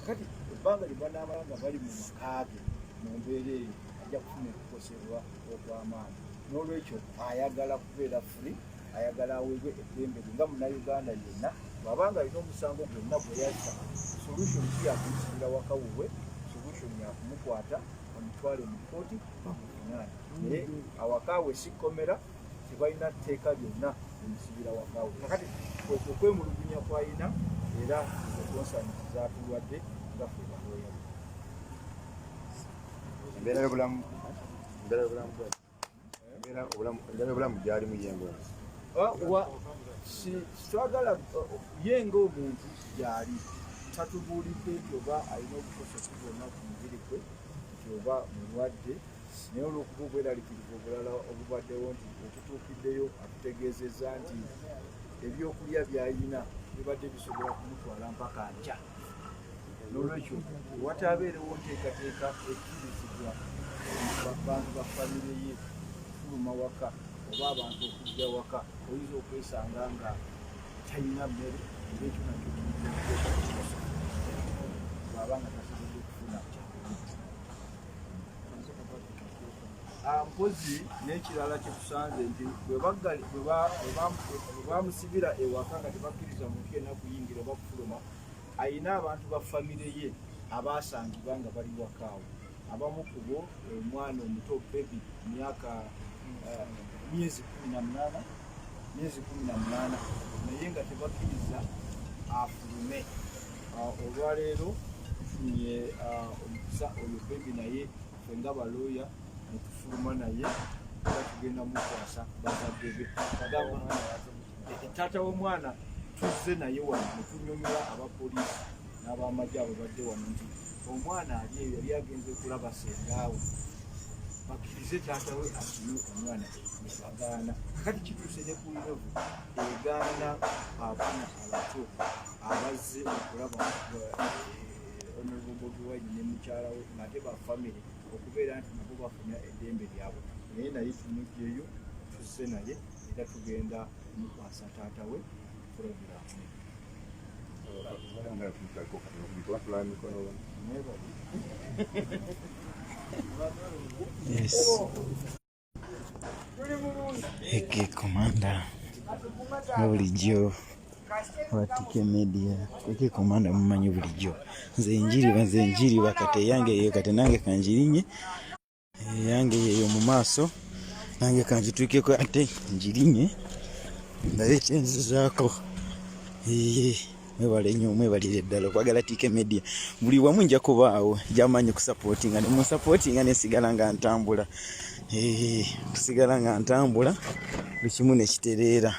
kati ebbanga lye banaamala nga bali mu makaage mu mbeera eyo ajja kufuna ekukosebwa okw'amaanyi. N'olwekyo ayagala kubeera free, ayagala aweebwe eddembe lye nga munnayuganda yenna bw'abanga alina omusango gwonna gwe yazza, solution ki yakumusibira waka wuwe, solution yakumukwata bamutwale mu kkooti bamuvunaane. Naye awakaawe si kkomera, tebalina tteeka lyonna emusibira wakaawe. Kakati okwemulugunya kw'alina era ekonsani zaatulwadde nga ffe balooya. Embeera y'obulamu gyali mu Yengo. Twagala Yengo omuntu gyali tatubuulidde nti oba alina obukosefu bwonna ku mubiri gwe nti oba mulwadde, naye olw'okuba obweraliikirivu obulala obubaddewo nti okutuukiddeyo atutegeezezza nti ebyokulya by'alina bibadde bisobola kumutwala mpaka nkya. N'olwekyo wataabeerewo nteekateeka ekkirizibwa bantu ba famire ye okufuluma waka oba abantu okujja waka, oyinza okwesanga nga talina mmere, era ekyo nakyo bw'aba nga tasobodde okufuna mpozi. N'ekirala kyetusanze nti bwe bamusibira ewaka nga tebakkiriza muntu yenna kuyingira oba kufuluma, ayina abantu ba famire ye abaasangibwa nga bali wakaawo. Abamu ku bo omwana omuto bebi myaka myezi 18 naye nga tebakkiriza afulume. Olwaleero tufunye omukisa oyo bebi naye ffe nga balooya netufuluma naye era tugenda mukwasa bazadde be. Taata w'omwana tuzze naye wano netunyonyola abapoliisi n'abamagye abo badde wano nti omwana ali eyo yali agenze okulaba sengaawe, bakkirize taata we asime omwana bagaana. Kati kituuse ne ku levu egaana abaana abato abazze okulaba Honorable Bobi Wine ne mukyala we ng'ate ba famire okubeera nti nabo bafuna eddembe lyabwe. Naye naye tumugyeyo tuzze naye era tugenda mukwasa taata we puroguramu. Yes. Eke komanda bulijjo wa TK Media. Eke komanda mumanyi bulijjo nze njiriba kati eyange eyo kati nange kanjirinye eyange eyo mu maaso nange kanjituukeko ate njirinye ndabe kyenzizaako. Mwebale nnyo, mwebalire ddala okwagala TK Media. Buli wamu nja kubaawo gy'amanyi kusapootinga ne musapootinga nesigala nga ntambula. Kusigala nga ntambula buli kimu ne kitereera.